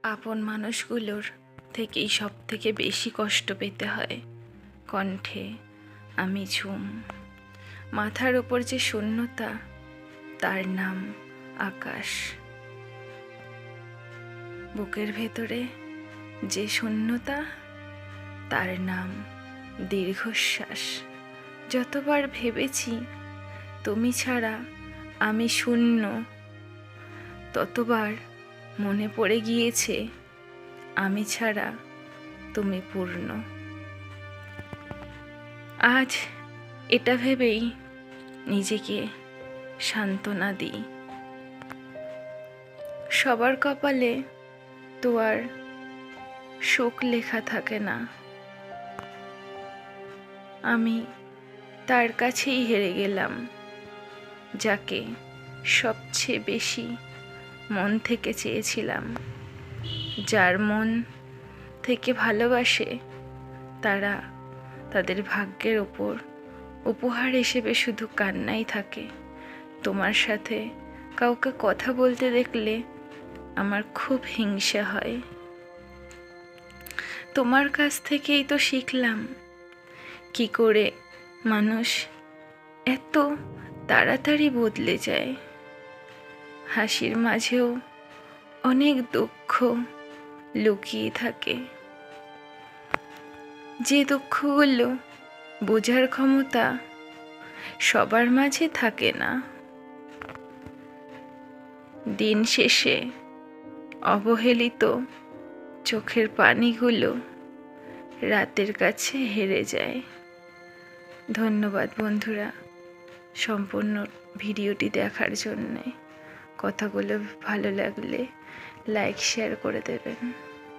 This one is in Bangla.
আপন মানুষগুলোর থেকেই সব থেকে বেশি কষ্ট পেতে হয়। কণ্ঠে আমি ঝুম, মাথার ওপর যে শূন্যতা তার নাম আকাশ। বুকের ভেতরে যে শূন্যতা তার নাম দীর্ঘশ্বাস। যতবার ভেবেছি তুমি ছাড়া আমি শূন্য, ততবার মনে পড়ে গিয়েছে আমি ছাড়া তুমি পূর্ণ। আজ এটা ভেবেই নিজেকে সান্ত্বনা দিই, সবার কপালে তো আর শোক লেখা থাকে না। আমি তার কাছেই হেরে গেলাম যাকে সবচেয়ে বেশি মন থেকে চেয়েছিলাম। যার মন থেকে ভালোবাসে তারা তাদের ভাগ্যের ওপর উপহার হিসেবে শুধু কান্নাই থাকে। তোমার সাথে কাউকে কথা বলতে দেখলে আমার খুব হিংসা হয়। তোমার কাছ থেকেই তো শিখলাম কি করে মানুষ এত তাড়াতাড়ি বদলে যায়। হাসির মাঝেও অনেক দুঃখ লুকিয়ে থাকে, যে দুঃখগুলো বোঝার ক্ষমতা সবার মাঝে থাকে না। দিন শেষে অবহেলিত চোখের পানিগুলো রাতের কাছে হেরে যায়। ধন্যবাদ বন্ধুরা সম্পূর্ণ ভিডিওটি দেখার জন্যে। কথাগুলো ভালো লাগলে লাইক শেয়ার করে দেবেন।